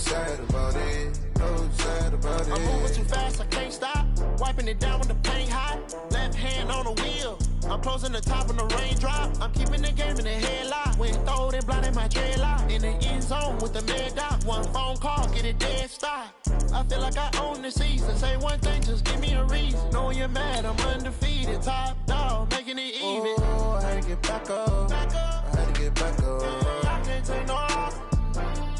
sad about it. No sad about it. I'm moving too fast, I can't stop. Wiping it down when the paint hot. Left hand on the wheel. I'm closing the top when the raindrop. I'm keeping the game in the headlock. When throwed and blinded my dreadlock. In the end zone with the mad dot. One phone call, get it dead stop. I feel like I own the season. Say one thing, just give me a reason. Knowing you're mad, I'm undefeated. Top dog, making it even. Oh, I had to get back up. I had to get back up. I can't take no loss.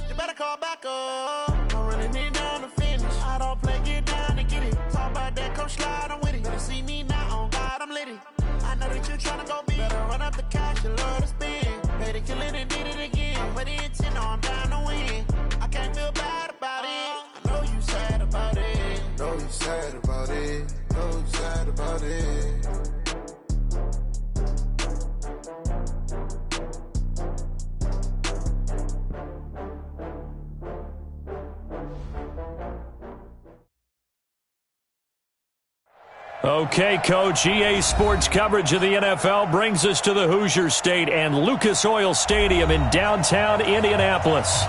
You better call back up. I'm running it down to finish. I don't play, get down to get it. Talk about that, come slide, I'm with it. Better see me now, on God, I'm litty. I know that you're trying to go big. Better run up the cash, you love to spend. Pay to kill it and did it again. Put it in 10, no, I'm down to win. I can't feel bad about it. I know you sad about it. No, you sad about it. No, you sad about it. Okay, Coach, EA Sports coverage of the NFL brings us to the Hoosier State and Lucas Oil Stadium in downtown Indianapolis.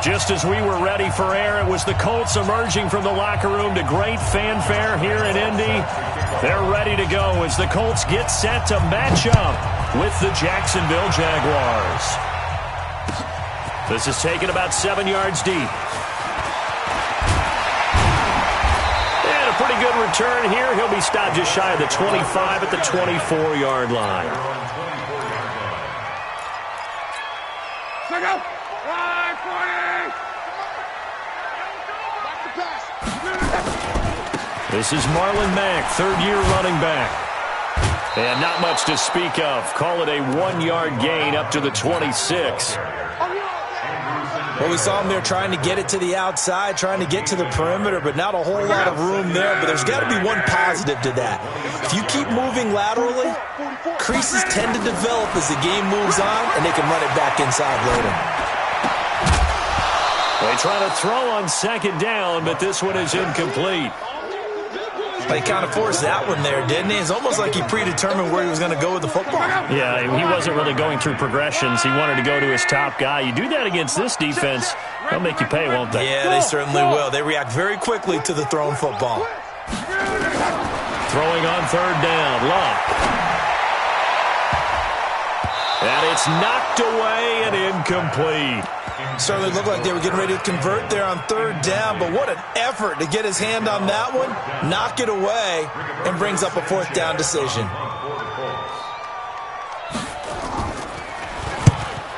Just as we were ready for air, it was the Colts emerging from the locker room to great fanfare here in Indy. They're ready to go as the Colts get set to match up with the Jacksonville Jaguars. This is taken about 7 yards deep. Pretty good return here. He'll be stopped just shy of the 25 at the 24-yard line. This is Marlon Mack, third-year running back. And not much to speak of. Call it a 1-yard gain up to the 26. Well, we saw him there trying to get it to the outside, trying to get to the perimeter, but not a whole lot of room there. But there's got to be one positive to that. If you keep moving laterally, creases tend to develop as the game moves on, and they can run it back inside later. They try to throw on second down, but this one is incomplete. He kind of forced that one there, didn't he? It's almost like he predetermined where he was going to go with the football. Yeah, he wasn't really going through progressions. He wanted to go to his top guy. You do that against this defense, they'll make you pay, won't they? Yeah, they certainly will. They react very quickly to the thrown football. Throwing on third down, Locke. And it's knocked away and incomplete. Certainly looked like they were getting ready to convert there on third down, but what an effort to get his hand on that one, knock it away, and brings up a fourth down decision.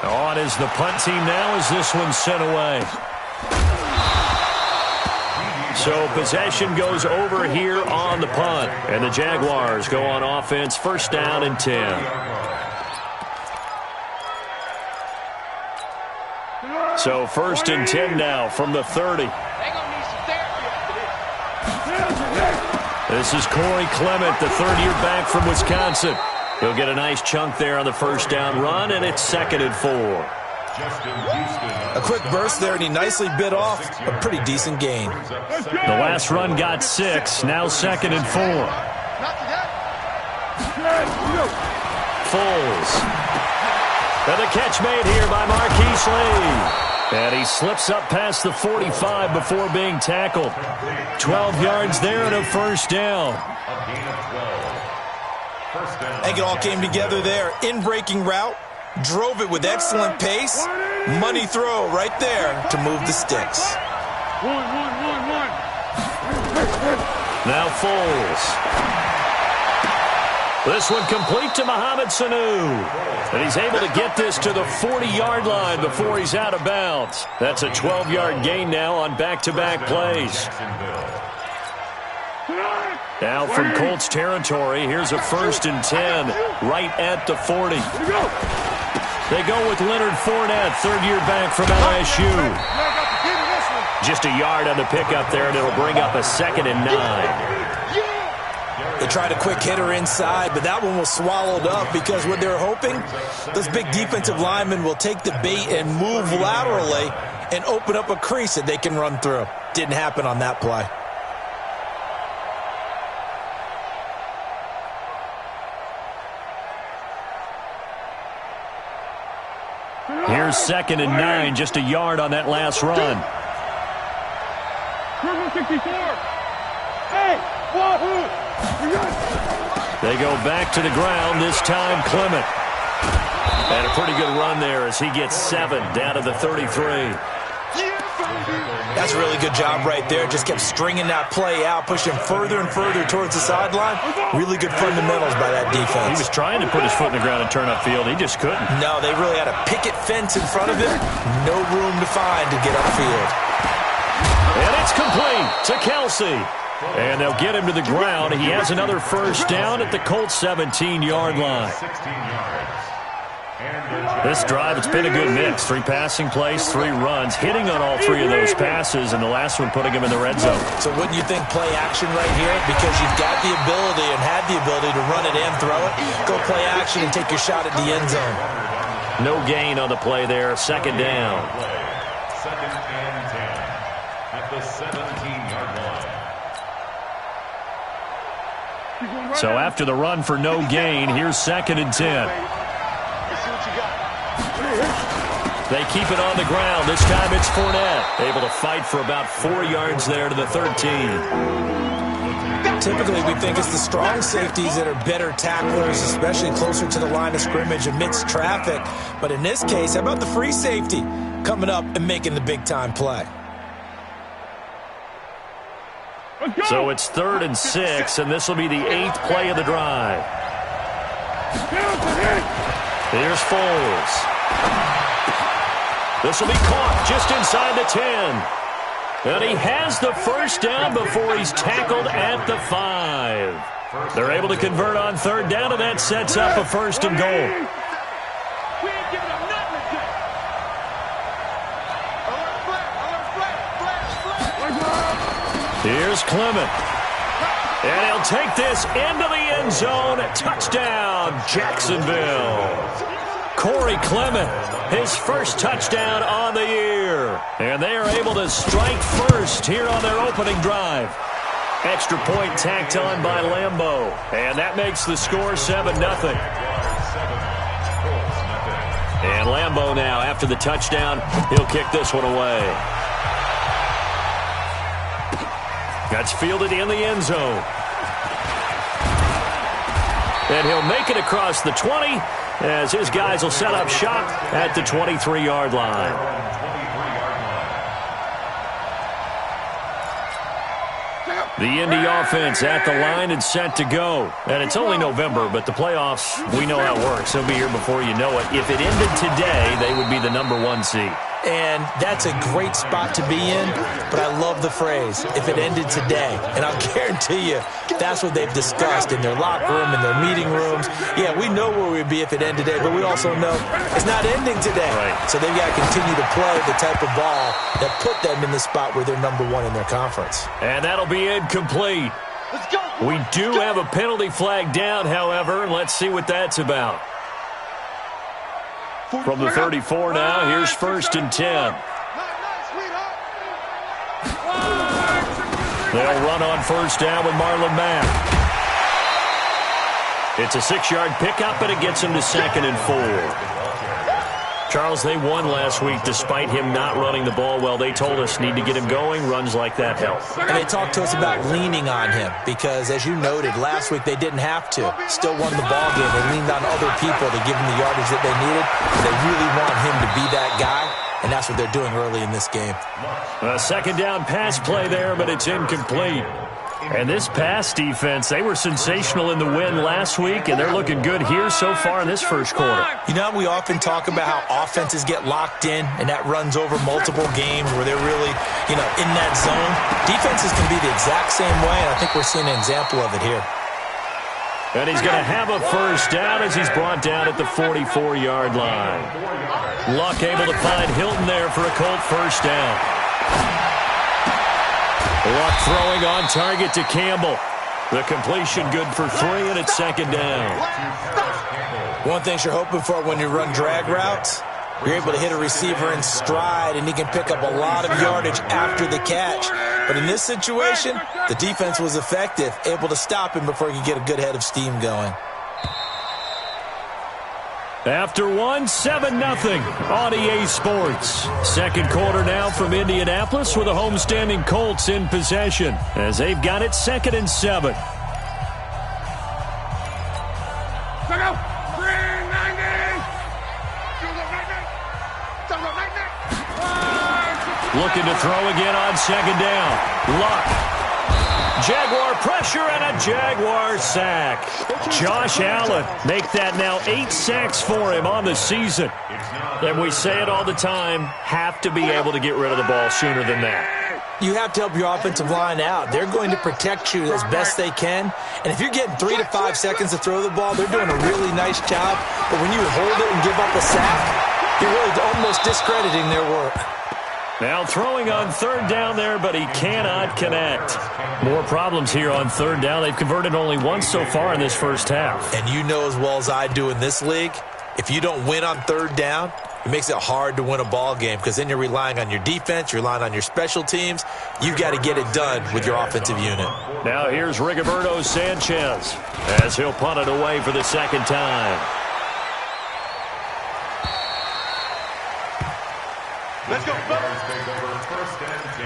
On is the punt team now as this one's sent away. So possession goes over here on the punt, and the Jaguars go on offense, first down and 10. So first and 10 now from the 30. This is Corey Clement, the third-year back from Wisconsin. He'll get a nice chunk there on the first down run, and it's 2nd and 4. A quick burst there, and he nicely bit off a pretty decent gain. The last run got 6, now 2nd and 4. Foles. And the catch made here by Marquise Lee. And he slips up past the 45 before being tackled. 12 yards there and a first down. I think it all came together there. In-breaking route, drove it with excellent pace. Money throw right there to move the sticks. Now Foles. This one complete to Mohamed Sanu. And he's able to get this to the 40-yard line before he's out of bounds. That's a 12-yard gain now on back-to-back plays. Now from Colts territory, here's a first and 10 right at the 40. They go with Leonard Fournette, third-year back from LSU. Just a yard on the pickup there, and it'll bring up a 2nd and 9. They tried a quick hitter inside, but that one was swallowed up because what they're hoping, those big defensive linemen will take the bait and move laterally and open up a crease that they can run through. Didn't happen on that play. Here's 2nd and 9, just a yard on that last run. They go back to the ground, this time Clement. And a pretty good run there as he gets 7 down to the 33. That's a really good job right there. Just kept stringing that play out, pushing further and further towards the sideline. Really good fundamentals by that defense. He was trying to put his foot in the ground and turn upfield. He just couldn't. No, they really had a picket fence in front of him. No room to find to get upfield. And it's complete to Kelsey. And they'll get him to the ground. He has another first down at the Colts 17-yard line. This drive, it's been a good mix. 3 passing plays, 3 runs, hitting on all 3 of those passes, and the last one putting him in the red zone. So wouldn't you think play action right here? Because you've got the ability and had the ability to run it and throw it. Go play action and take your shot at the end zone. No gain on the play there. Second down. Second and 10 at the 17-yard line. So after the run for no gain, here's second and 10. They keep it on the ground. This time it's Fournette. Able to fight for about 4 yards there to the 13. Typically, we think it's the strong safeties that are better tacklers, especially closer to the line of scrimmage amidst traffic. But in this case, how about the free safety coming up and making the big-time play? So it's 3rd and 6, and this will be the 8th play of the drive. Here's Foles. This will be caught just inside the 10. And he has the first down before he's tackled at the 5. They're able to convert on 3rd down, and that sets up a 1st and goal. Here's Clement. And he'll take this into the end zone. Touchdown, Jacksonville. Corey Clement, his first touchdown on the year. And they are able to strike first here on their opening drive. Extra point tacked on by Lambeau. And that makes the score 7-0. And Lambeau now, after the touchdown, he'll kick this one away. That's fielded in the end zone. And he'll make it across the 20 as his guys will set up shop at the 23-yard line. The Indy offense at the line and set to go. And it's only November, but the playoffs, we know how it works. They'll be here before you know it. If it ended today, they would be the #1 seed. And that's a great spot to be in, but I love the phrase, if it ended today. And I'll guarantee you, that's what they've discussed in their locker room, in their meeting rooms. Yeah, we know where we'd be if it ended today, but we also know it's not ending today. Right. So they've got to continue to play the type of ball that put them in the spot where they're #1 in their conference. And that'll be incomplete. We do have a penalty flag down, however, and let's see what that's about. From the 34 now, here's 1st and 10. They'll run on 1st down with Marlon Mack. It's a 6-yard pickup, and it gets him to 2nd and 4. Charles, they won last week despite him not running the ball well. They told us need to get him going. Runs like that help. And they talked to us about leaning on him because, as you noted, last week they didn't have to. Still won the ball game. They leaned on other people to give him the yardage that they needed. They really want him to be that guy, and that's what they're doing early in this game. A 2nd down pass play there, but it's incomplete. And this pass defense, they were sensational in the win last week, and they're looking good here so far in this first quarter. You know, we often talk about how offenses get locked in, and that runs over multiple games where they're really, in that zone. Defenses can be the exact same way, and I think we're seeing an example of it here. And he's going to have a first down as he's brought down at the 44-yard line. Luck able to find Hilton there for a Colt first down. Luck throwing on target to Campbell. The completion good for 3, and it's 2nd down. One thing you're hoping for when you run drag routes, you're able to hit a receiver in stride, and he can pick up a lot of yardage after the catch. But in this situation, the defense was effective, able to stop him before he could get a good head of steam going. After one, 7-0 on EA Sports. Second quarter now from Indianapolis with the homestanding Colts in possession as they've got it 2nd and 7. Looking to throw again on 2nd down. Luck. Jaguar pressure and a Jaguar sack. Josh Allen make that now 8 sacks for him on the season. And we say it all the time, have to be able to get rid of the ball sooner than that. You have to help your offensive line out. They're going to protect you as best they can. And if you're getting 3 to 5 seconds to throw the ball, they're doing a really nice job. But when you hold it and give up a sack, you're really almost discrediting their work. Now throwing on 3rd down there, but he cannot connect. More problems here on 3rd down. They've converted only once so far in this first half. And you know as well as I do in this league, if you don't win on 3rd down, it makes it hard to win a ball game because then you're relying on your defense, you're relying on your special teams. You've got to get it done with your offensive unit. Now here's Rigoberto Sanchez as he'll punt it away for the 2nd time. Let's go. Jaguars take over 1st and 10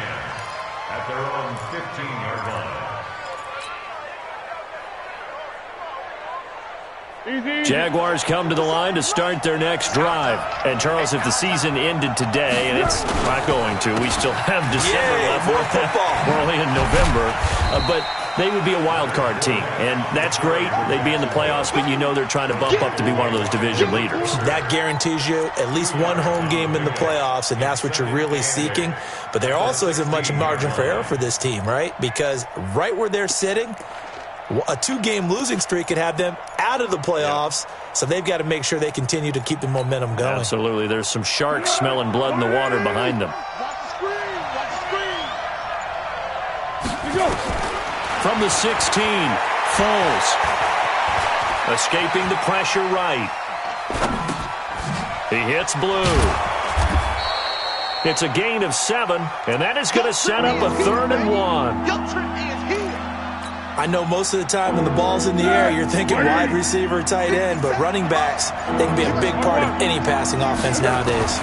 at their own 15-yard line. Jaguars come to the line to start their next drive. And, Charles, if the season ended today, and it's not going to, we still have December left. More football. We're only in November. But they would be a wild card team, and that's great. They'd be in the playoffs, but you know they're trying to bump up to be one of those division leaders. That guarantees you at least one home game in the playoffs, and that's what you're really seeking. But there also isn't much margin for error for this team, right? Because right where they're sitting, a 2-game losing streak could have them out of the playoffs, so they've got to make sure they continue to keep the momentum going. Absolutely. There's some sharks smelling blood in the water behind them. From the 16, Foles. Escaping the pressure right. He hits blue. It's a gain of 7, and that is going to set up a 3rd and 1. I know most of the time when the ball's in the air, you're thinking wide receiver, tight end, but running backs, they can be a big part of any passing offense nowadays.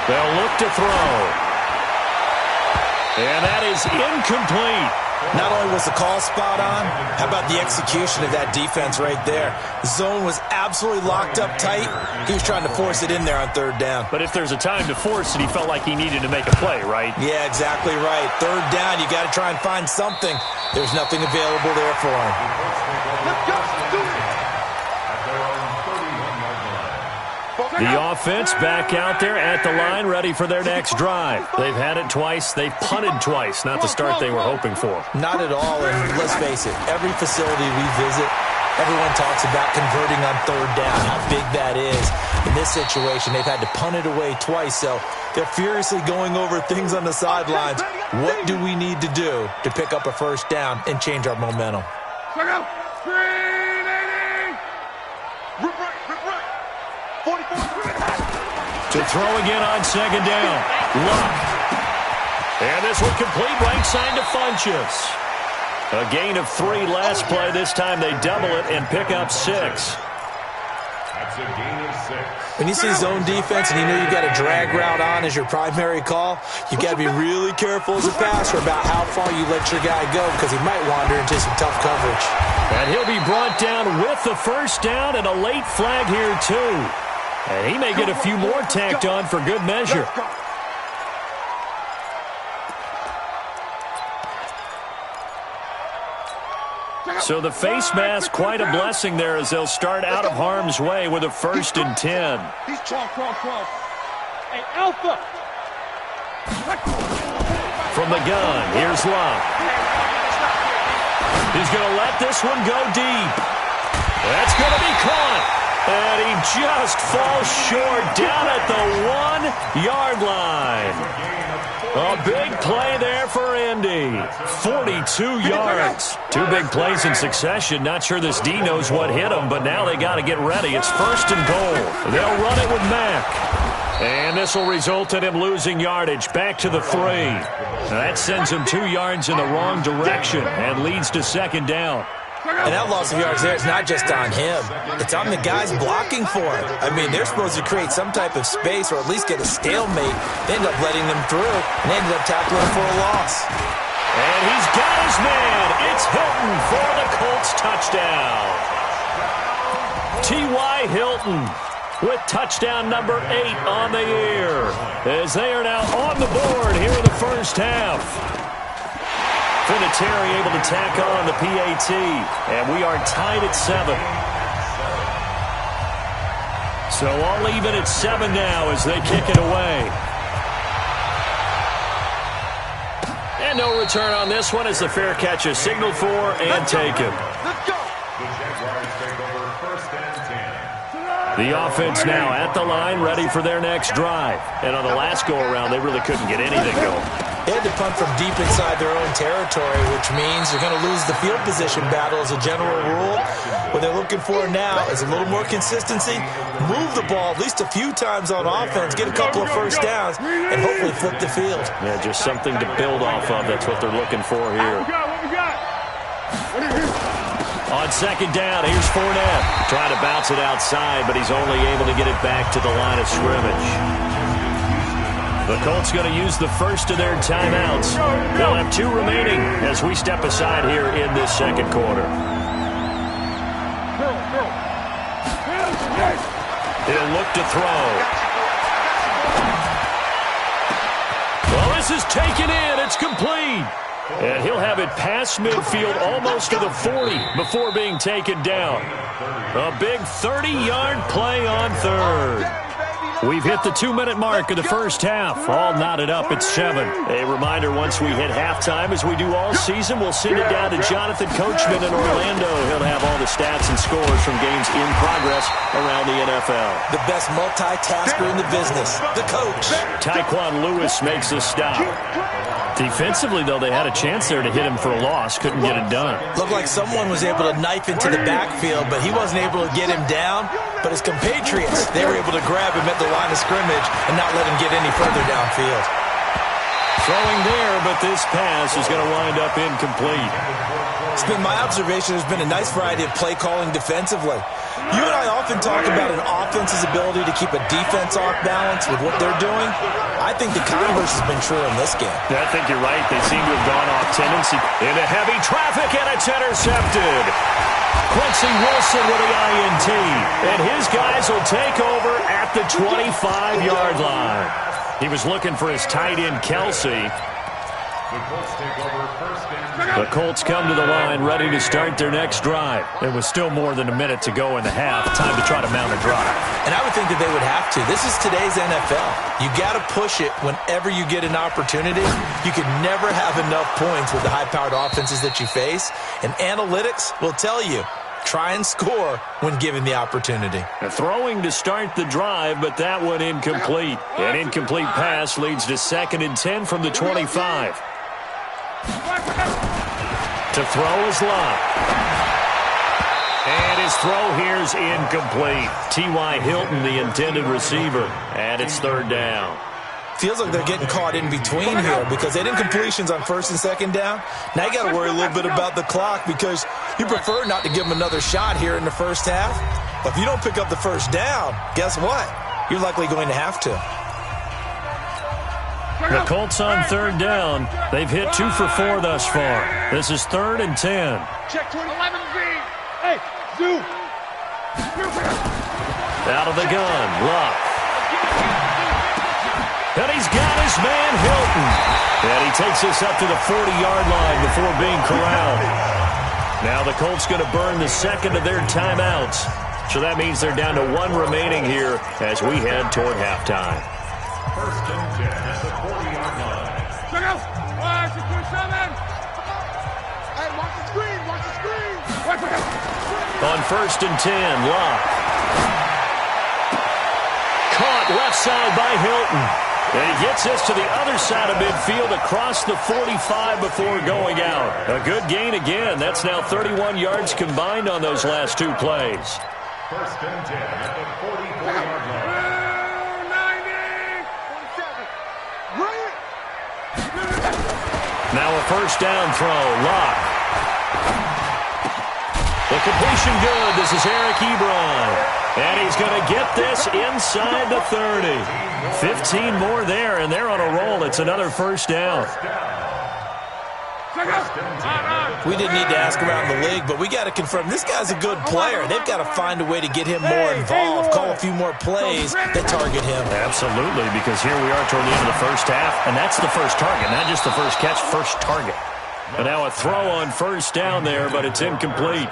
They'll look to throw. And that is incomplete. Not only was the call spot on, how about the execution of that defense right there? The zone was absolutely locked up tight. He was trying to force it in there on 3rd down. But if there's a time to force it, he felt like he needed to make a play, right? Yeah, exactly right. 3rd down, you got to try and find something. There's nothing available there for him. Let's go. Do it. At their own 31-yard line. The offense back out there at the line, ready for their next drive. They've had it twice. They've punted twice. Not the start they were hoping for. Not at all, and let's face it, every facility we visit, everyone talks about converting on 3rd down, how big that is. In this situation, they've had to punt it away twice, so they're furiously going over things on the sidelines. What do we need to do to pick up a 1st down and change our momentum? To throw again on 2nd down. Luck. And this one complete right side to Funchess. A gain of 3 last play. This time they double it and pick up 6. That's a gain of 6. When you see zone defense and you know you've got a drag route on as your primary call, you've got to be really careful as a passer about how far you let your guy go because he might wander into some tough coverage. And he'll be brought down with the 1st down and a late flag here too. And he may get a few more tacked on for good measure. So the face mask, quite a blessing there as they'll start out of harm's way with a 1st and 10. He's 12. Hey, Alpha. From the gun, here's Luck. He's going to let this one go deep. That's going to be caught. And he just falls short down at the 1-yard line. A big play there for Indy. 42 yards. 2 big plays in succession. Not sure this D knows what hit him, but now they got to get ready. It's 1st and goal. They'll run it with Mack. And this will result in him losing yardage. Back to the 3. Now that sends him 2 yards in the wrong direction and leads to 2nd down. And that loss of yards there is not just on him. It's on the guys blocking for him. I mean, they're supposed to create some type of space or at least get a stalemate. They end up letting them through, and they ended up tackling for a loss. And he's got his man. It's Hilton for the Colts touchdown. T.Y. Hilton with touchdown number 8 on the year, as they are now on the board here in the first half. Vinatieri able to tack on the PAT, and we are tied at 7. So all even at 7 now as they kick it away. And no return on this one as the fair catch is signaled for and taken. The offense now at the line, ready for their next drive. And on the last go-around, they really couldn't get anything going. They had to punt from deep inside their own territory, which means they're going to lose the field position battle as a general rule. What they're looking for now is a little more consistency, move the ball at least a few times on offense, get a couple of first downs, and hopefully flip the field. Yeah, just something to build off of. That's what they're looking for here. On second down, here's Fournette. Trying to bounce it outside, but he's only able to get it back to the line of scrimmage. The Colts going to use the first of their timeouts. They'll have 2 remaining as we step aside here in this second quarter. He'll look to throw. Well, this is taken in. It's complete. And he'll have it past midfield almost to the 40 before being taken down. A big 30-yard play on third. We've hit the 2-minute mark of the first half. All knotted up at 7. A reminder, once we hit halftime, as we do all season, we'll send it down to Jonathan Coachman in Orlando. He'll have all the stats and scores from games in progress around the NFL. The best multitasker in the business, the coach. Tyquan Lewis makes the stop. Defensively, though, they had a chance there to hit him for a loss. Couldn't get it done. Looked like someone was able to knife into the backfield, but he wasn't able to get him down. But his compatriots, they were able to grab him at the line of scrimmage and not let him get any further downfield. Throwing there, but this pass is going to wind up incomplete. It's been my observation there's been a nice variety of play calling defensively. You and I often talk about an offense's ability to keep a defense off balance with what they're doing. I think the converse has been true in this game. I think you're right. They seem to have gone off tendency into heavy traffic, and it's intercepted. Quincy Wilson with the INT, and his guys will take over at the 25-yard line. He was looking for his tight end, Kelsey. The Colts come to the line ready to start their next drive. There was still more than a minute to go in the half. Time to try to mount a drive. And I would think that they would have to. This is today's NFL. You got to push it whenever you get an opportunity. You can never have enough points with the high-powered offenses that you face. And analytics will tell you, try and score when given the opportunity. Throwing to start the drive, but that one incomplete. An incomplete pass leads to 2nd and 10 from the 25. To throw is Locke. And his throw here's incomplete. T.Y. Hilton, the intended receiver. And it's 3rd down. Feels like they're getting caught in between here because they did incompletions on 1st and 2nd down. Now you got to worry a little bit about the clock because you prefer not to give them another shot here in the first half. But if you don't pick up the first down, guess what? You're likely going to have to. The Colts on 3rd down. They've hit 2 for 4 thus far. This is 3rd and 10. Check 11V. Hey, Zoo. Out of the gun, Luck. And he's got his man, Hilton. And he takes us up to the 40-yard line before being corralled. Now the Colts going to burn the 2nd of their timeouts. So that means they're down to 1 remaining here as we head toward halftime. 1st and 10 at the 40-yard line. Check out. 1, 2, 7. Hey, watch the screen. Watch the screen. On 1st and 10, Locke. Caught left side by Hilton. And he gets us to the other side of midfield across the 45 before going out. A good gain again. That's now 31 yards combined on those last 2 plays. 1st and 10 at the 44-yard line. 90. Now a 1st down throw. Locke. The completion good. This is Eric Ebron. And he's going to get this inside the 30. 15 more there, and they're on a roll. It's another first down. We didn't need to ask around the league, but we got to confirm this guy's a good player. They've got to find a way to get him more involved, call a few more plays that target him. Absolutely, because here we are toward the end of the first half, and that's the first target, not just the first catch, first target. And now a throw on first down there, but it's incomplete.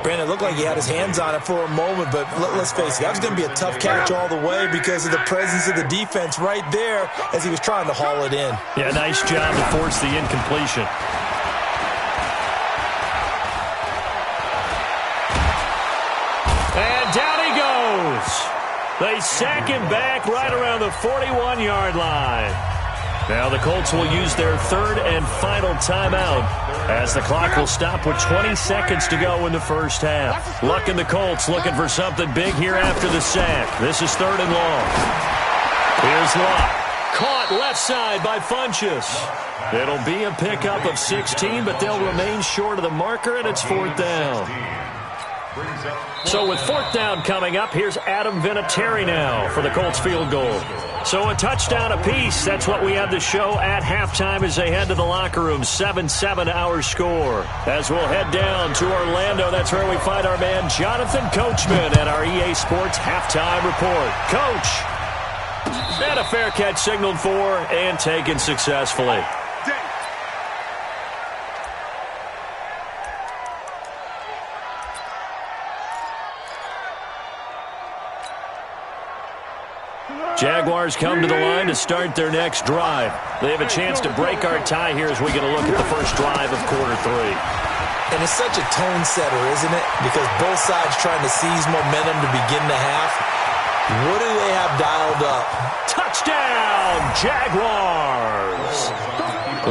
Brandon, it looked like he had his hands on it for a moment, but let's face it, that was going to be a tough catch all the way because of the presence of the defense right there as he was trying to haul it in. Yeah, nice job to force the incompletion. And down he goes. They sack him back right around the 41-yard line. Now the Colts will use their third and final timeout as the clock will stop with 20 seconds to go in the first half. Luck and the Colts looking for something big here after the sack. This is third and long. Here's Luck. Caught left side by Funchess. It'll be a pickup of 16, but they'll remain short of the marker, and it's fourth down. So with fourth down coming up, here's Adam Vinatieri now for the Colts field goal. So a touchdown apiece. That's what we have to show at halftime as they head to the locker room. 7-7 our score. As we'll head down to Orlando, that's where we find our man Jonathan Coachman at our EA Sports halftime report. Coach, and a fair catch signaled for and taken successfully. Jaguars come to the line to start their next drive. They have a chance to break our tie here as we get a look at the first drive of quarter three. And it's such a tone setter, isn't it? Because both sides trying to seize momentum to begin the half. What do they have dialed up? Touchdown, Jaguars!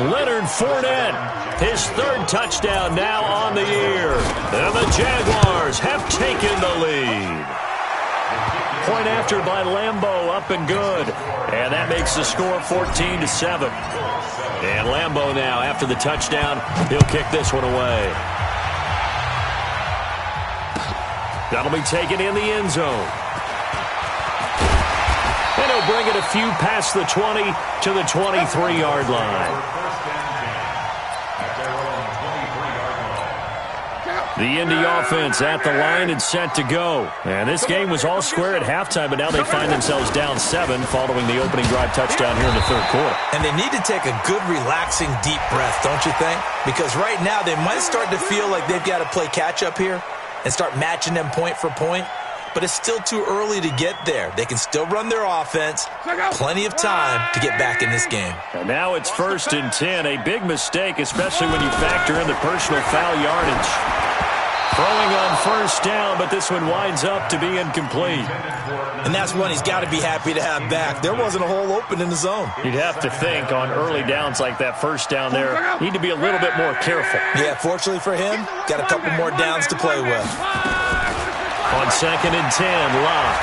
Leonard Fournette, his third touchdown now on the year. And the Jaguars have taken the lead. Point after by Lambeau, up and good. And that makes the score 14-7. And Lambeau now, after the touchdown, he'll kick this one away. That'll be taken in the end zone. And he'll bring it a few past the 20 to the 23-yard line. The Indy offense at the line and set to go. And this game was all square at halftime, but now they find themselves down 7 following the opening drive touchdown here in the third quarter. And they need to take a good, relaxing, deep breath, don't you think? Because right now they might start to feel like they've got to play catch-up here and start matching them point for point. But it's still too early to get there. They can still run their offense. Plenty of time to get back in this game. And now it's 1st and 10. A big mistake, especially when you factor in the personal foul yardage. Throwing on first down, but this one winds up to be incomplete. And that's one he's got to be happy to have back. There wasn't a hole open in the zone. You'd have to think on early downs like that first down there, need to be a little bit more careful. Yeah, fortunately for him, got a couple more downs to play with. On 2nd and 10, Locke.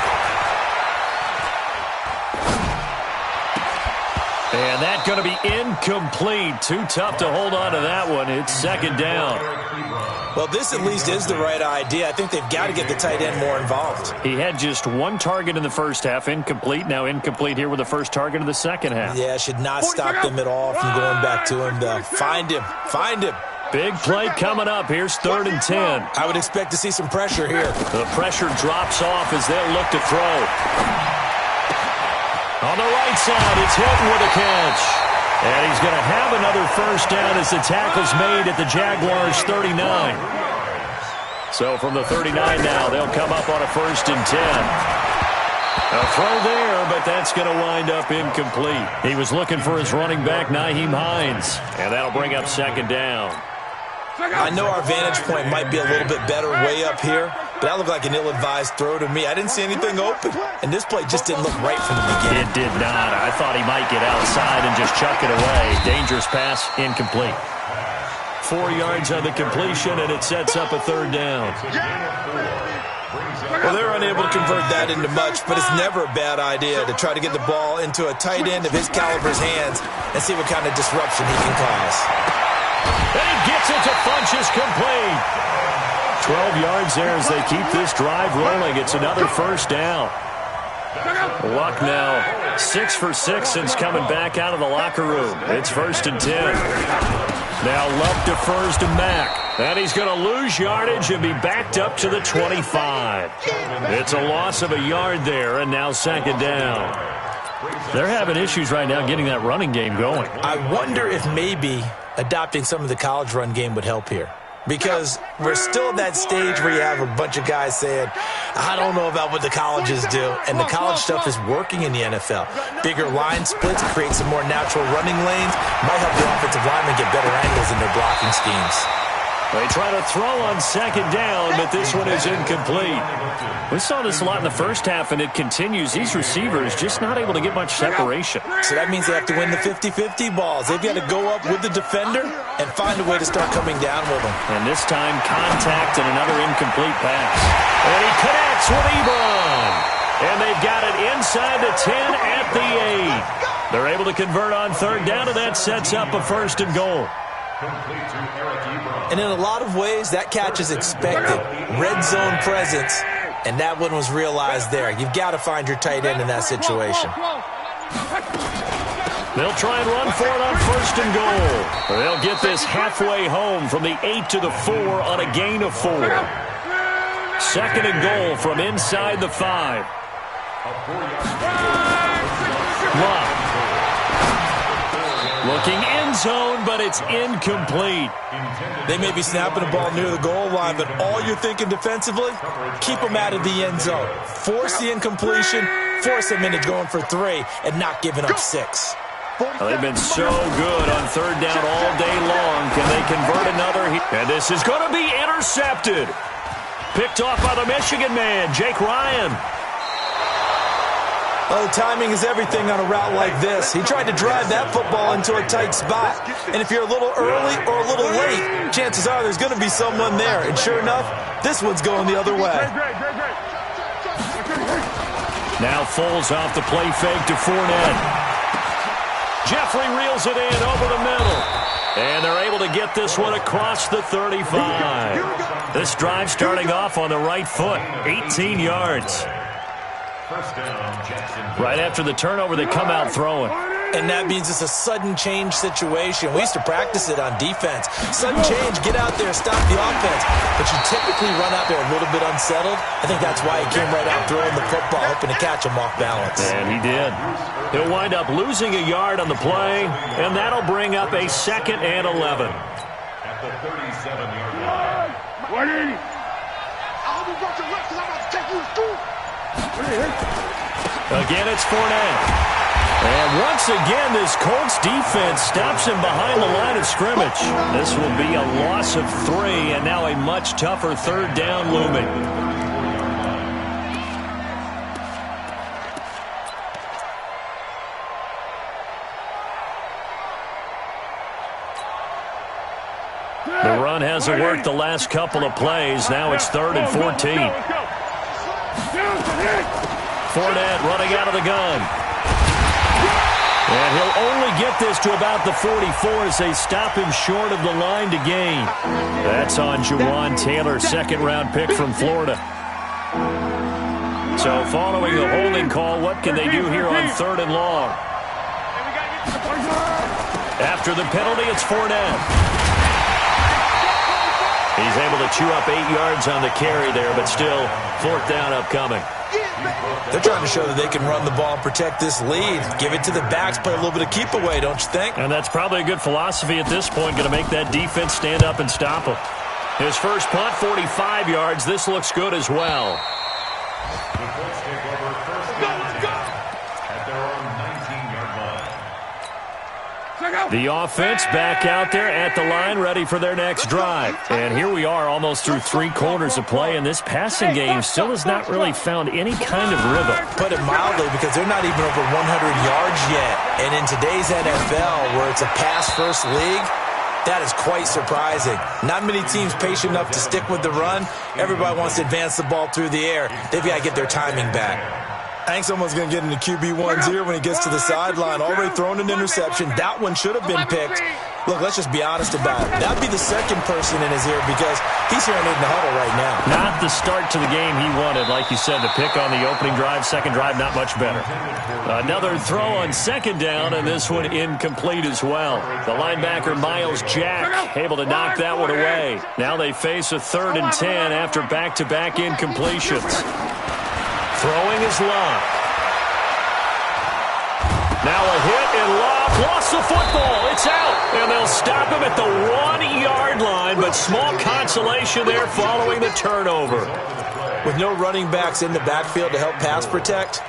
And that's going to be incomplete. Too tough to hold on to that one. It's 2nd down. Well, this at least is the right idea. I think they've got to get the tight end more involved. He had just one target in the first half, incomplete. Now incomplete here with the first target of the second half. Yeah, should not stop them at all from going back to him, though. Find him. Find him. Big play coming up. Here's 3rd and 10. I would expect to see some pressure here. The pressure drops off as they'll look to throw. On the right side, it's Hilton with a catch. And he's going to have another first down as the tackle's made at the Jaguars' 39. So from the 39 now, they'll come up on a 1st and 10. A throw there, but that's going to wind up incomplete. He was looking for his running back, Nyheim Hines. And that'll bring up 2nd down. I know our vantage point might be a little bit better way up here, but that looked like an ill-advised throw to me. I didn't see anything open, and this play just didn't look right from the beginning. It did not. I thought he might get outside and just chuck it away. Dangerous pass, incomplete. 4 yards on the completion, and it sets up a 3rd down. Well, they're unable to convert that into much, but it's never a bad idea to try to get the ball into a tight end of his caliber's hands and see what kind of disruption he can cause. And he gets it to Funchess complete. 12 yards there as they keep this drive rolling. It's another first down. Luck now 6 for 6 since coming back out of the locker room. It's 1st and 10. Now Love defers to Mack. And he's going to lose yardage and be backed up to the 25. It's a loss of a yard there, and now 2nd down. They're having issues right now getting that running game going. I wonder if maybe adopting some of the college run game would help here. Because we're still at that stage where you have a bunch of guys saying, I don't know about what the colleges do. And the college stuff is working in the NFL. Bigger line splits, create some more natural running lanes. Might help the offensive linemen get better angles in their blocking schemes. They try to throw on 2nd down, but this one is incomplete. We saw this a lot in the first half, and it continues. These receivers just not able to get much separation. So that means they have to win the 50-50 balls. They've got to go up with the defender and find a way to start coming down with them. And this time, contact and another incomplete pass. And he connects with Ebron. And they've got it inside the 10 at the 8. They're able to convert on 3rd down, and that sets up a 1st and goal. And in a lot of ways, that catch is expected. Red zone presence, and that one was realized there. You've got to find your tight end in that situation. They'll try and run for it on 1st and goal. They'll get this halfway home from the 8 to the 4 on a gain of 4. 2nd and goal from inside the 5. Love. Looking end zone, but it's incomplete. They may be snapping the ball near the goal line, but all you're thinking defensively, keep them out of the end zone. Force the incompletion, force them into going for 3, and not giving up 6. Well, they've been so good on 3rd down all day long. Can they convert another? And this is going to be intercepted. Picked off by the Michigan man, Jake Ryan. Oh, timing is everything on a route like this. He tried to drive that football into a tight spot. And if you're a little early or a little late, chances are there's going to be someone there. And sure enough, this one's going the other way. Now Foles off the play fake to Fournette. Jeffrey reels it in over the middle. And they're able to get this one across the 35. This drive starting off on the right foot, 18 yards. Right after the turnover, they come out throwing. And that means it's a sudden change situation. We used to practice it on defense. Sudden change, get out there, stop the offense. But you typically run out there a little bit unsettled. I think that's why he came right out throwing the football, hoping to catch him off balance. And he did. He'll wind up losing a yard on the play, and that'll bring up a 2nd and 11. At the 37-yard line. 180. I hope you got your left, because I'm about to take you through. Again, it's Fournette. And once again, this Colts defense stops him behind the line of scrimmage. This will be a loss of 3, and now a much tougher 3rd down looming. The run hasn't worked the last couple of plays. Now it's 3rd and 14. Fournette running out of the gun. And he'll only get this to about the 44 as they stop him short of the line to gain. That's on Juwan Taylor, 2nd-round pick from Florida. So following the holding call, what can they do here on 3rd and long? After the penalty, it's Fournette. He's able to chew up 8 yards on the carry there, but still 4th down upcoming. They're trying to show that they can run the ball and protect this lead. Give it to the backs, play a little bit of keep away, don't you think? And that's probably a good philosophy at this point, going to make that defense stand up and stop him. His first punt, 45 yards. This looks good as well. The Colts take over 1st and 10 at their own 19-yard line. The offense back out there at the line, ready for their next drive. And here we are almost through 3 quarters of play, and this passing game still has not really found any kind of rhythm. Put it mildly, because they're not even over 100 yards yet. And in today's NFL, where it's a pass-first league, that is quite surprising. Not many teams patient enough to stick with the run. Everybody wants to advance the ball through the air. They've got to get their timing back. I think someone's going to get into QB1's ear when he gets to the sideline. Already thrown an interception. That one should have been picked. Look, let's just be honest about it. That'd be the second person in his ear because he's hearing it in the huddle right now. Not the start to the game he wanted. Like you said, the pick on the opening drive, second drive, not much better. Another throw on second down, and this one incomplete as well. The linebacker, Miles Jack, able to knock that one away. Now they face a 3rd and 10 after back-to-back incompletions. Throwing is Love. Now a hit, and Love lost the football. It's out, and they'll stop him at the 1-yard line, but small consolation there following the turnover. With no running backs in the backfield to help pass protect,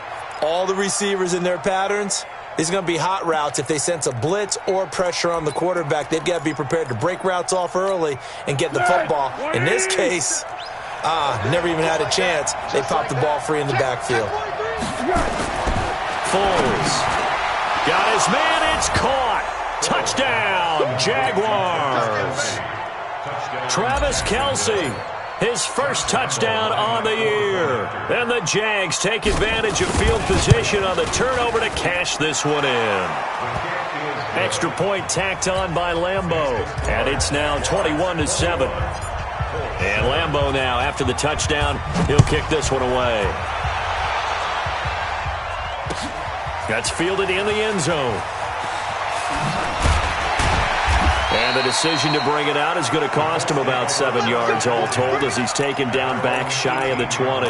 all the receivers in their patterns, these are going to be hot routes. If they sense a blitz or pressure on the quarterback, they've got to be prepared to break routes off early and get the football. In this case, never even had a chance. They popped the ball free in the backfield. Foles. Got his man, it's caught. Touchdown, Jaguars. Travis Kelce, his first touchdown on the year. And the Jags take advantage of field position on the turnover to cash this one in. Extra point tacked on by Lambeau. And it's now 21-7. And Lambeau now, after the touchdown, he'll kick this one away. That's fielded in the end zone. And the decision to bring it out is going to cost him about 7 yards all told as he's taken down back shy of the 20.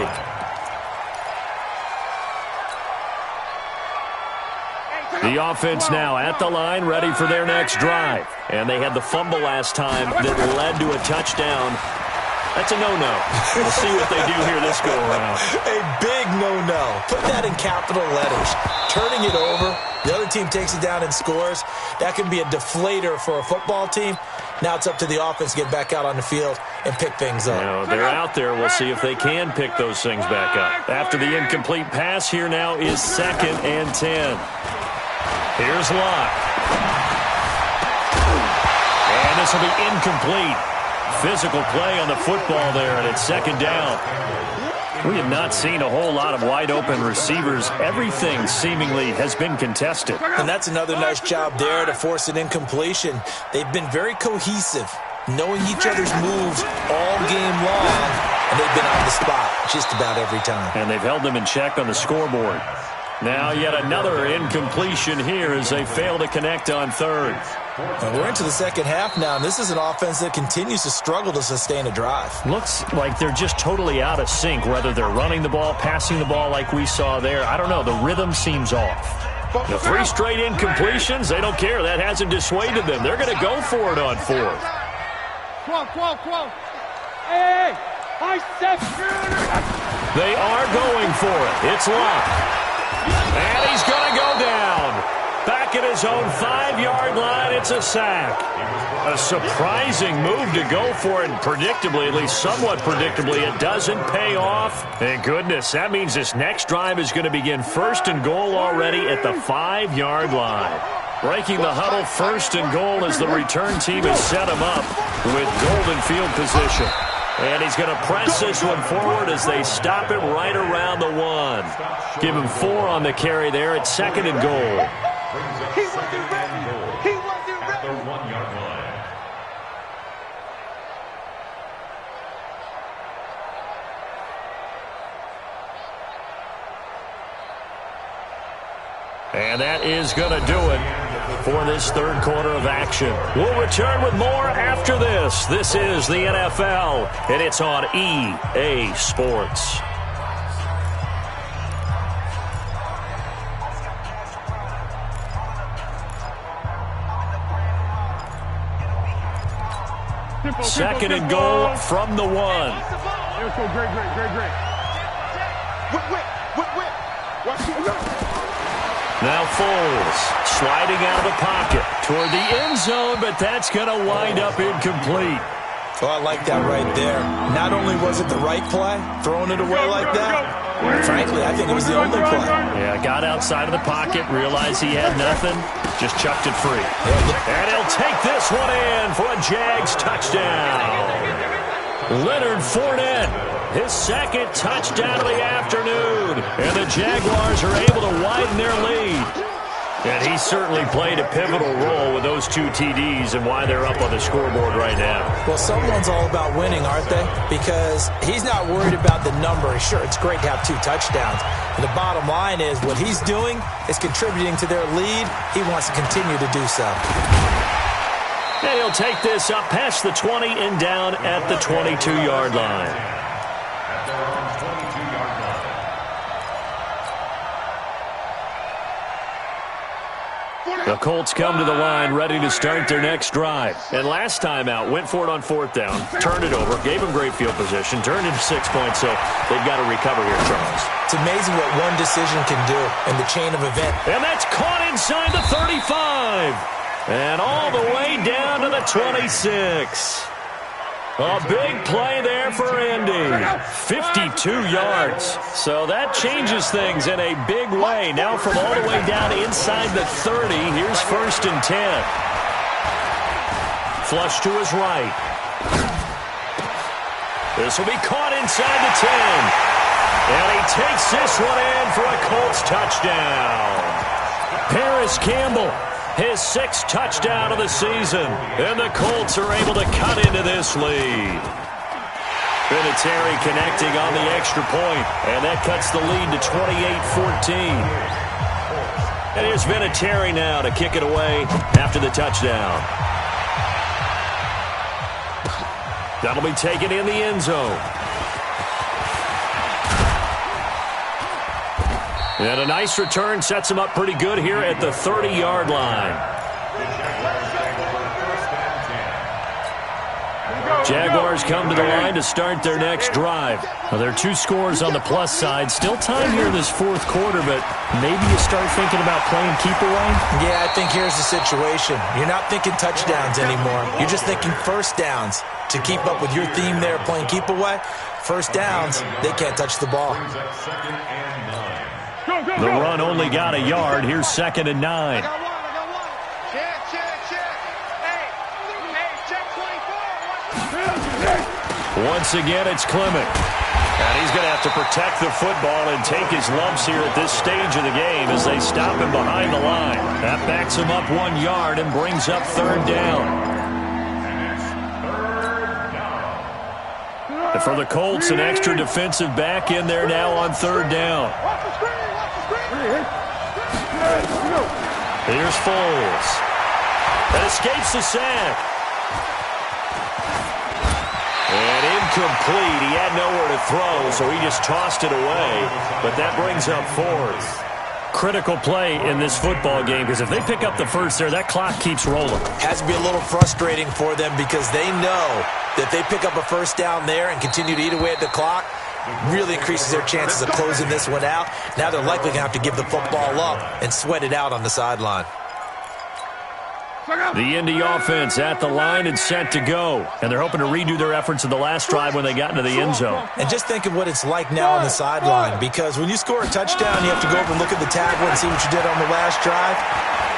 The offense now at the line, ready for their next drive. And they had the fumble last time that led to a touchdown. That's a no-no. We'll see what they do here this go-around. A big no-no. Put that in capital letters. Turning it over, the other team takes it down and scores. That can be a deflator for a football team. Now it's up to the offense to get back out on the field and pick things up. You know, they're out there. We'll see if they can pick those things back up. After the incomplete pass, here now is 2nd and 10. Here's Locke. And this will be incomplete. Physical play on the football there, and it's 2nd down. We have not seen a whole lot of wide-open receivers. Everything seemingly has been contested. And that's another nice job there to force an incompletion. They've been very cohesive, knowing each other's moves all game long, and they've been on the spot just about every time. And they've held them in check on the scoreboard. Now yet another incompletion here as they fail to connect on 3rd. And we're into the second half now, and this is an offense that continues to struggle to sustain a drive. Looks like they're just totally out of sync, whether they're running the ball, passing the ball like we saw there. I don't know. The rhythm seems off. The 3 straight incompletions, they don't care. That hasn't dissuaded them. They're going to go for it on 4th. 12. Hey, I said They are going for it. It's Locke. And he's going to go down. Back at his own 5-yard line, it's a sack. A surprising move to go for it, and predictably, at least somewhat predictably, it doesn't pay off. Thank goodness, that means this next drive is going to begin 1st and goal already at the 5-yard line. Breaking the huddle, 1st and goal as the return team has set him up with golden field position. And he's going to press this one forward as they stop it right around the 1. Give him 4 on the carry there at 2nd and goal. He wasn't ready. He wasn't ready. At the 1-yard line. And that is going to do it for this 3rd quarter of action. We'll return with more after this. This is the NFL, and it's on EA Sports. Second and goal from the 1. Let's go, great. Whip. Now Foles sliding out of the pocket toward the end zone, but that's going to wind up incomplete. Oh, I like that right there. Not only was it the right play, throwing it away like that, frankly, I think it was the only play. Yeah, got outside of the pocket, realized he had nothing, just chucked it free. And he'll take this one in for a Jags touchdown. Leonard Fournette, his 2nd touchdown of the afternoon. And the Jaguars are able to widen their lead. And he certainly played a pivotal role with those those 2 TDs and why they're up on the scoreboard right now. Well, someone's all about winning, aren't they? Because he's not worried about the number. Sure, it's great to have 2 touchdowns. But the bottom line is what he's doing is contributing to their lead. He wants to continue to do so. And he'll take this up past the 20 and down at the 22-yard line. At their own 22-yard line. The Colts come to the line ready to start their next drive. And last time out, went for it on 4th down, turned it over, gave them great field position, turned into 6 points, so they've got to recover here, Charles. It's amazing what one decision can do in the chain of events. And that's caught inside the 35. And all the way down to the 26. A big play there for Indy. 52 yards. So that changes things in a big way. Now from all the way down inside the 30, here's 1st and 10. Flush to his right. This will be caught inside the 10. And he takes this one in for a Colts touchdown. Paris Campbell, his 6th touchdown of the season. And the Colts are able to cut into this lead. Vinatieri connecting on the extra point. And that cuts the lead to 28-14. And here's Vinatieri now to kick it away after the touchdown. That'll be taken in the end zone. And a nice return sets him up pretty good here at the 30-yard line. Jaguars come to the line to start their next drive. Well, there are 2 scores on the plus side. Still time here in this 4th quarter, but maybe you start thinking about playing keep away? Yeah, I think here's the situation. You're not thinking touchdowns anymore. You're just thinking 1st downs. To keep up with your theme there, playing keep away, 1st downs, they can't touch the ball. The run only got a yard. Here's 2nd and 9. Check. Hey, check 24. Once again, it's Clement. And he's going to have to protect the football and take his lumps here at this stage of the game as they stop him behind the line. That backs him up 1 yard and brings up 3rd down. And for the Colts, an extra defensive back in there now on 3rd down. Here's Foles. That escapes the sack. And incomplete. He had nowhere to throw, so he just tossed it away. But that brings up 4th. Critical play in this football game because if they pick up the 1st there, that clock keeps rolling. Has to be a little frustrating for them because they know that they pick up a 1st down there and continue to eat away at the clock, really increases their chances of closing this one out. Now they're likely going to have to give the football up and sweat it out on the sideline. The Indy offense at the line and set to go. And they're hoping to redo their efforts in the last drive when they got into the end zone. And just think of what it's like now on the sideline, because when you score a touchdown, you have to go over and look at the tablet and see what you did on the last drive.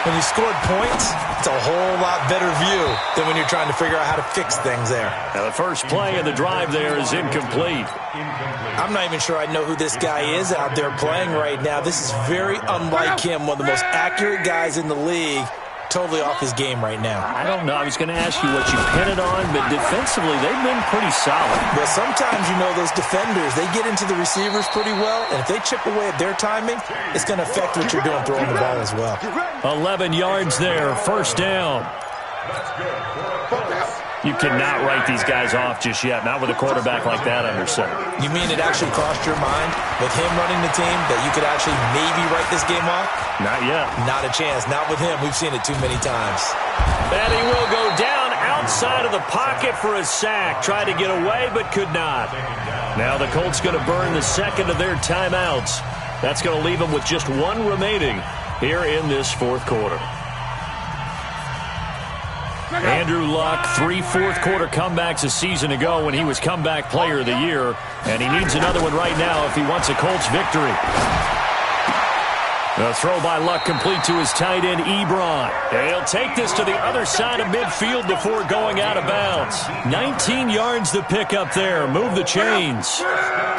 When you scored points, it's a whole lot better view than when you're trying to figure out how to fix things there. Now the first play of the drive there is incomplete. I'm not even sure I know who this guy is out there playing right now. This is very unlike him, one of the most accurate guys in the league. Totally off his game right now. I don't know. I was going to ask you what you pin it on, but defensively, they've been pretty solid. Well, sometimes, you know, those defenders, they get into the receivers pretty well, and if they chip away at their timing, it's going to affect what you're doing throwing the ball as well. 11 yards there, 1st down. You cannot write these guys off just yet, not with a quarterback like that under center. You mean it actually crossed your mind with him running the team that you could actually maybe write this game off? Not yet. Not a chance. Not with him. We've seen it too many times. And he will go down outside of the pocket for a sack. Tried to get away, but could not. Now the Colts going to burn the 2nd of their timeouts. That's going to leave them with just 1 remaining here in this 4th quarter. Andrew Luck, 3 fourth-quarter comebacks a season ago when he was comeback player of the year, and he needs another one right now if he wants a Colts victory. The throw by Luck complete to his tight end, Ebron. He'll take this to the other side of midfield before going out of bounds. 19 yards to pick up there. Move the chains.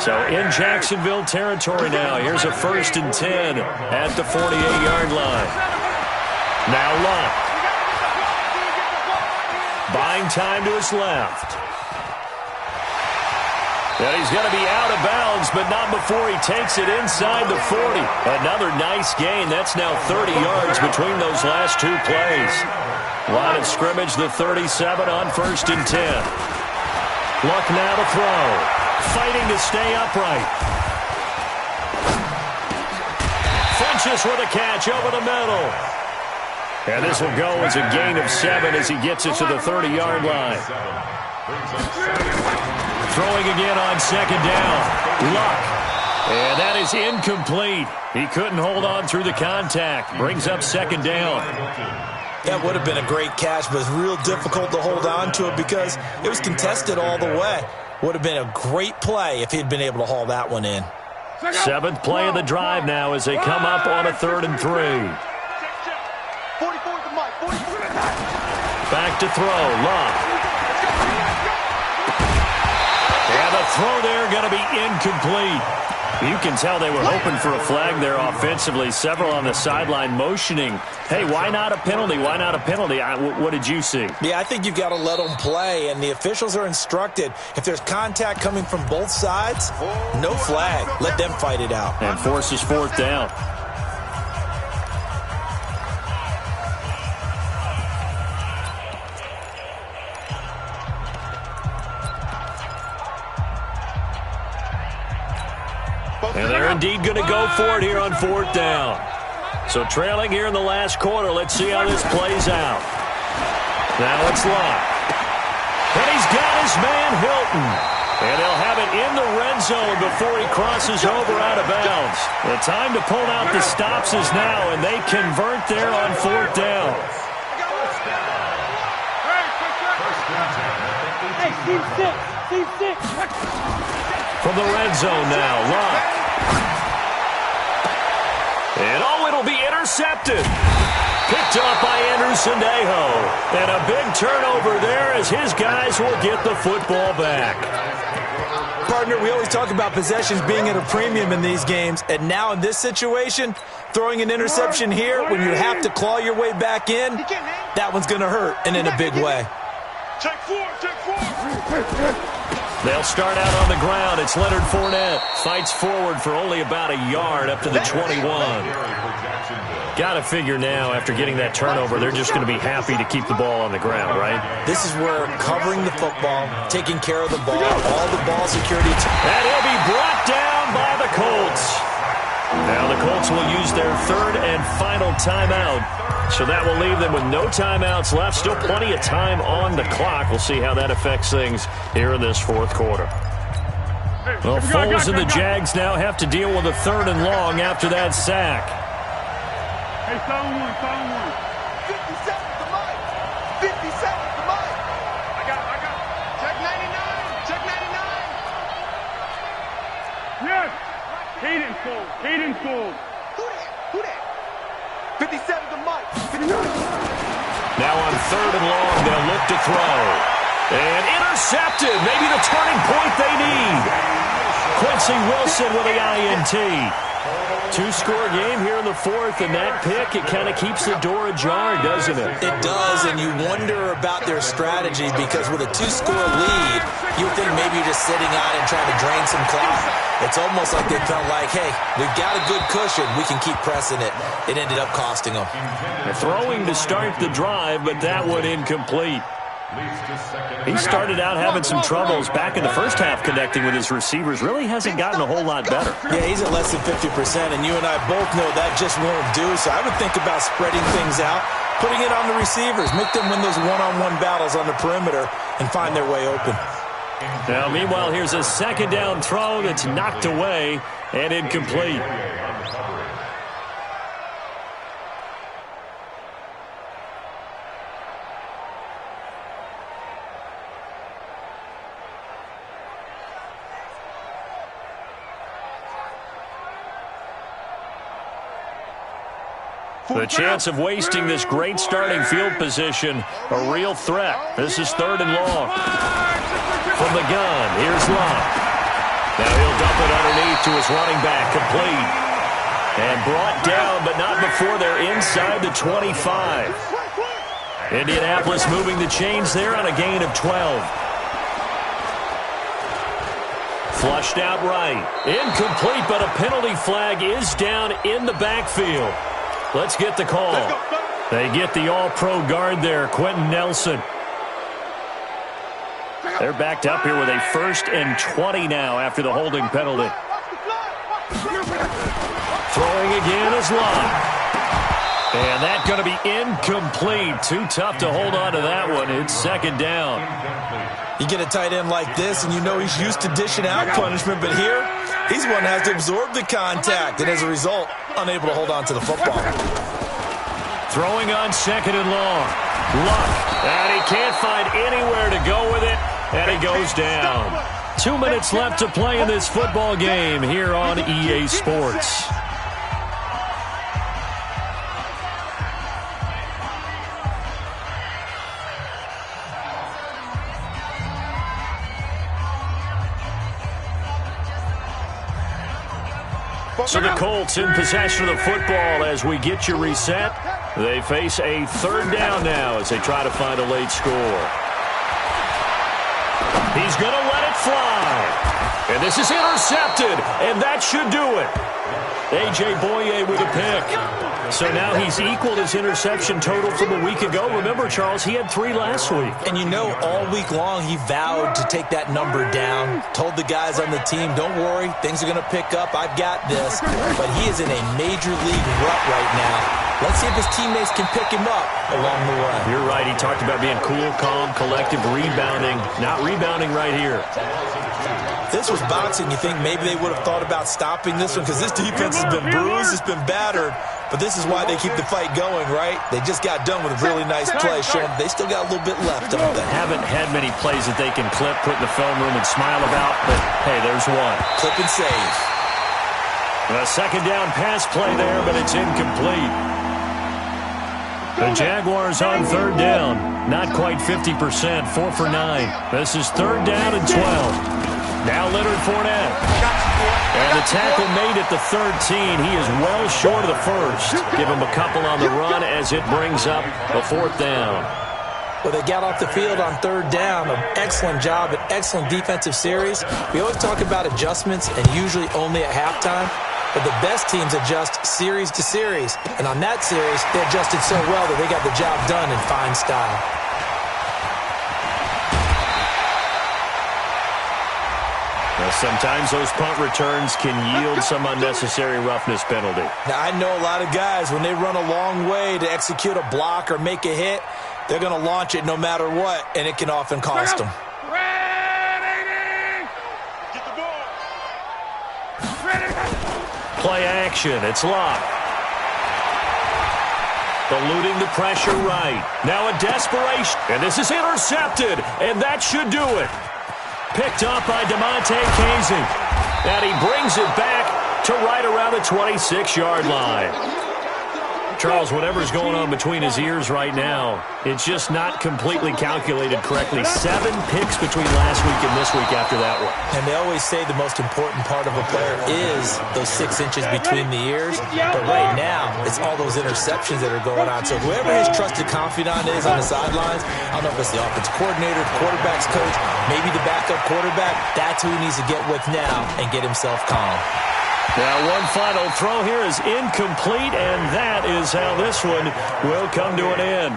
So in Jacksonville territory now. Here's a 1st and 10 at the 48-yard line. Now Luck. buying time to his left. And he's going to be out of bounds, but not before he takes it inside the 40. Another nice gain. That's now 30 yards between those last two plays. Line of scrimmage, the 37 on 1st and 10. Luck now to throw. Fighting to stay upright. Funches with a catch over the middle. And this will go as a gain of 7 as he gets it to the 30-yard line. Throwing again on 2nd down. Luck. And that is incomplete. He couldn't hold on through the contact. Brings up 2nd down. That would have been a great catch, but it's real difficult to hold on to it because it was contested all the way. Would have been a great play if he'd been able to haul that one in. 7th play of the drive now as they come up on a 3rd and 3. Back to throw. Luck. And the throw there going to be incomplete. You can tell they were hoping for a flag there offensively. Several on the sideline motioning, hey, why not a penalty? Why not a penalty? What did you see? Yeah, I think you've got to let them play, and the officials are instructed, if there's contact coming from both sides, no flag. Let them fight it out. And forces 4th down. And they're indeed going to go for it here on 4th down. So trailing here in the last quarter. Let's see how this plays out. Now it's Luck. And he's got his man Hilton. And he'll have it in the red zone before he crosses over out of bounds. The time to pull out the stops is now, and they convert there on 4th down. Hey, Team 6. From the red zone now, Luck. And it'll be intercepted. Picked up by Andrew Sendejo. And a big turnover there as his guys will get the football back. Partner, we always talk about possessions being at a premium in these games, and now in this situation, throwing an interception here when you have to claw your way back in, that one's going to hurt, and in a big way. Check 4. They'll start out on the ground. It's Leonard Fournette. Fights forward for only about a yard up to the 21. Got to figure now, after getting that turnover, they're just going to be happy to keep the ball on the ground, right? This is where covering the football, taking care of the ball, all the ball security. And he'll be brought down by the Colts. Now the Colts will use their 3rd and final timeout. So that will leave them with no timeouts left. Still plenty of time on the clock. We'll see how that affects things here in this 4th quarter. Well, Foles and the Jags now have to deal with a 3rd and long after that sack. Hey, phone one. 50 seconds to Mike. 50 seconds to Mike. I got. Check 99. Yes. Hayden Foles. Who that? 57 to Mike. Now on 3rd and long, they'll look to throw. And intercepted. Maybe the turning point they need. Quincy Wilson with the INT. 2-score game here in the 4th, and that pick, it kind of keeps the door ajar, doesn't it? It does, and you wonder about their strategy because with a 2-score lead, you would think maybe you're just sitting out and trying to drain some clock. It's almost like they felt like, hey, we've got a good cushion. We can keep pressing it. It ended up costing them. They're throwing to start the drive, but that one incomplete. He started out having some troubles back in the first half connecting with his receivers. Really hasn't gotten a whole lot better. Yeah, he's at less than 50%, and you and I both know that just won't do. So I would think about spreading things out, putting it on the receivers, make them win those one-on-one battles on the perimeter, and find their way open. Now, meanwhile, here's a 2nd down throw that's knocked away and incomplete. The chance of wasting this great starting field position, a real threat. This is 3rd and long. From the gun, here's Luck. Now he'll dump it underneath to his running back, complete. And brought down, but not before they're inside the 25. Indianapolis moving the chains there on a gain of 12. Flushed out right. Incomplete, but a penalty flag is down in the backfield. Let's get the call. They get the all-pro guard there, Quentin Nelson. They're backed up here with a 1st and 20 now after the holding penalty. Throwing again is Locke. And that's going to be incomplete. Too tough to hold on to that one. It's 2nd down. You get a tight end like this, and you know he's used to dishing out punishment, but here, he's one that has to absorb the contact, and as a result, unable to hold on to the football. Throwing on 2nd and long. Luck. And he can't find anywhere to go with it, and he goes down. 2 minutes left to play in this football game here on EA Sports. So the Colts in possession of the football as we get you reset. They face a 3rd down now as they try to find a late score. He's going to let it fly. And this is intercepted, and that should do it. A.J. Boye with a pick. So now he's equaled his interception total from a week ago. Remember, Charles, he had 3 last week. And you know, all week long he vowed to take that number down. Told the guys on the team, don't worry, things are going to pick up. I've got this. But he is in a major league rut right now. Let's see if his teammates can pick him up along the way. You're right. He talked about being cool, calm, collective, rebounding. Not rebounding right here. This was boxing. You think maybe they would have thought about stopping this one because this defense has been bruised, it's been battered. But this is why they keep the fight going, right? They just got done with a really nice play, showing they still got a little bit left, don't they? Haven't had many plays that they can clip, put in the film room, and smile about, but hey, there's one. Clip and save. A 2nd down pass play there, but it's incomplete. The Jaguars on 3rd down. Not quite 50%, 4 for 9. This is 3rd down and 12. Now Leonard Fournette. And the tackle made at the 13. He is well short of the 1st. Give him a couple on the run as it brings up the 4th down. Well, they got off the field on 3rd down. An excellent job, an excellent defensive series. We always talk about adjustments, and usually only at halftime. But the best teams adjust series to series. And on that series, they adjusted so well that they got the job done in fine style. Sometimes those punt returns can yield some unnecessary roughness penalty. Now, I know a lot of guys, when they run a long way to execute a block or make a hit, they're going to launch it no matter what, and it can often cost them. Play action. It's Locke. Eluding the pressure right. Now a desperation. And this is intercepted. And that should do it. Picked up by Damontae Kazee. And he brings it back to right around the 26-yard line. Charles, whatever's going on between his ears right now, it's just not completely calculated correctly. 7 picks between last week and this week after that one. And they always say the most important part of a player is those 6 inches between the ears. But right now, it's all those interceptions that are going on. So whoever his trusted confidant is on the sidelines, I don't know if it's the offensive coordinator, the quarterback's coach, maybe the backup quarterback, that's who he needs to get with now and get himself calm. Now one final throw here is incomplete, and that is how this one will come to an end.